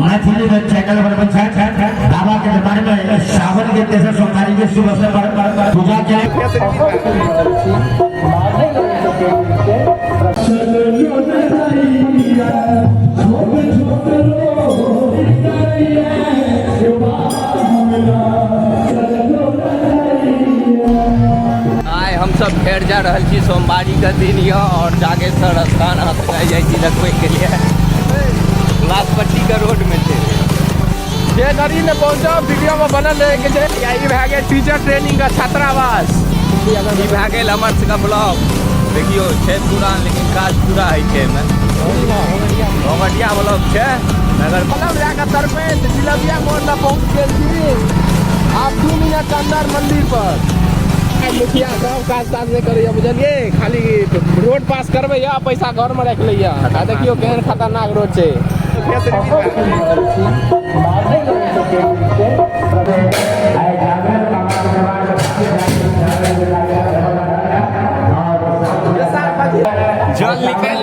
मैथिली में चैनल बाबा के दरबार में सावन के तेसर सोमवारी के शुभ अवसर पर पूजा आइ हम सब फेर जा रहल छी सोमवारी के दिन और जागेश्वर स्थान जाइ छी देखबै के लिए लालपट्टी के रोड में छै जे नदी में पहुँचब वीडियो में बनल रहे के छै। ई भए गेल टीचर ट्रेनिंग का छात्रावास, ई भए गेल हमर सबके ब्लॉक। देखियो छै पुरान लेकिन काज पूरा होइ छै एहिमे। घोघटिया ब्लॉक छै नगर मतलब जाकर तरपे जिलबिया मोड़ तक पहुँच गेल छी। आप 2 मिनट अंदर मंदिर पर मुखिया सब काज ताज नहीं करैया बुझलिए, खाली रोड पास करबे या पैसा घर में रख लिया। देखियो केहन खतरनाक रोड छै। जल निकाल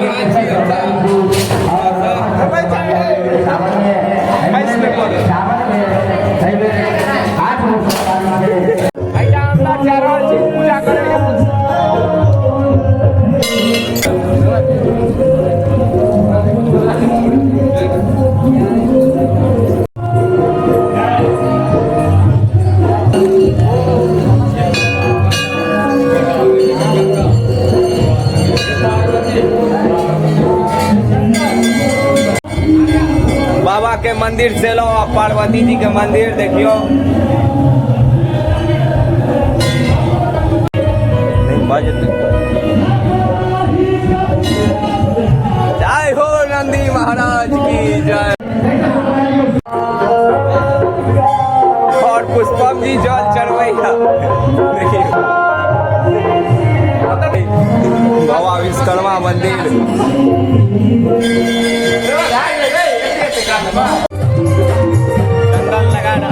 रहल छी पूजा करे बाबा के मंदिर से लो, पार्वती जी के मंदिर देखियो। जय हो नंदी महाराज की जय। और पुष्पम जी जल चढ़वैया बाबा विश्वकर्मा मंदिर। चंदन लगा रहा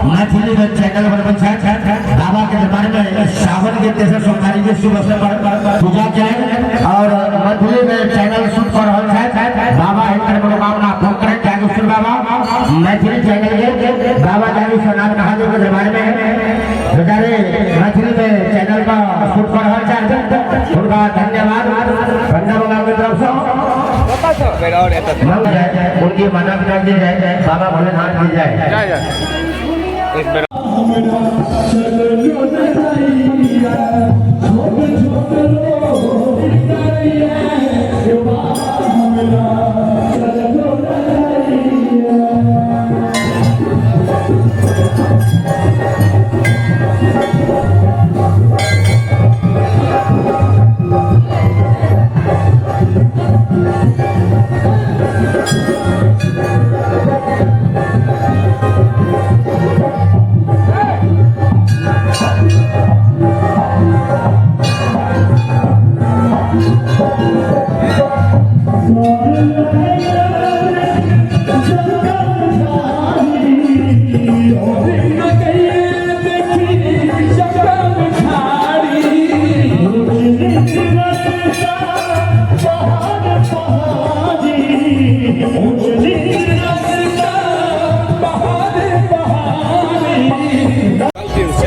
मैथिली में चैनल बाबा के दरबार में सावन के तेसर सोमवारी के शुभ अवसर पर पूजा किया और मैथिली में चैनल शुरू कर रहा है। बाबा हिंकर मनोकामना पूर्ण करें जागेश्वर बाबा। मैथिली चैनल के बाबा जागेश्वरनाथ महादेव के दरबार में बेचारे मैथिली में चैनल का शुरू कर रहा है। उनका धन्यवाद बाबा की तरफ से उनकी मानवता की जाए, बाबा भोलेनाथ की जाए। एक बार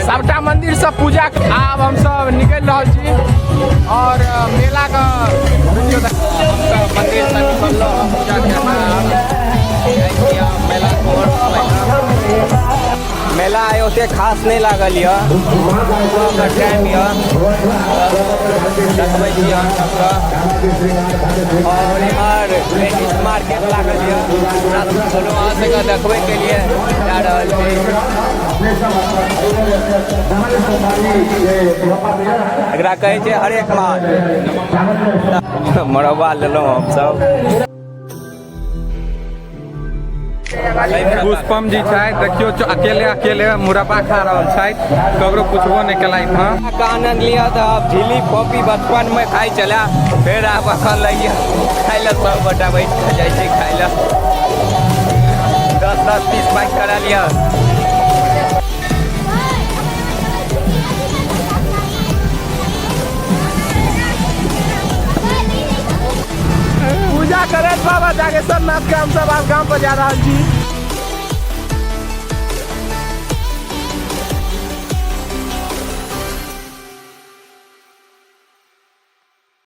सबटा मंदिर से पूजा आब हम सब निकल रहा छी और मेला का वीडियो मंदिर से निकल पूजा मेला आए ओते खास नहीं लागल टाइम और इमहर मार्केट लागल देखबे के लिए जा रहल एकरा कहै छै हरेक माल मरबा लेलहुँ हमसब। पुष्पम जी देखियो अकेले अकेले मुरब्बा खा रहा है, ककरो पूछबो नहीं कल का आनंद लिया था। झिल्ली कॉफी बचपन में खाई चला, फिर आप अखन लगिए खाई ला, सब बटा बैठ के जाए खाई ला। 10-10 पीस बाइक करा लिया। बाबा जागेश्वर नाथ के हम सब आज गाँव पर जा रहा छी।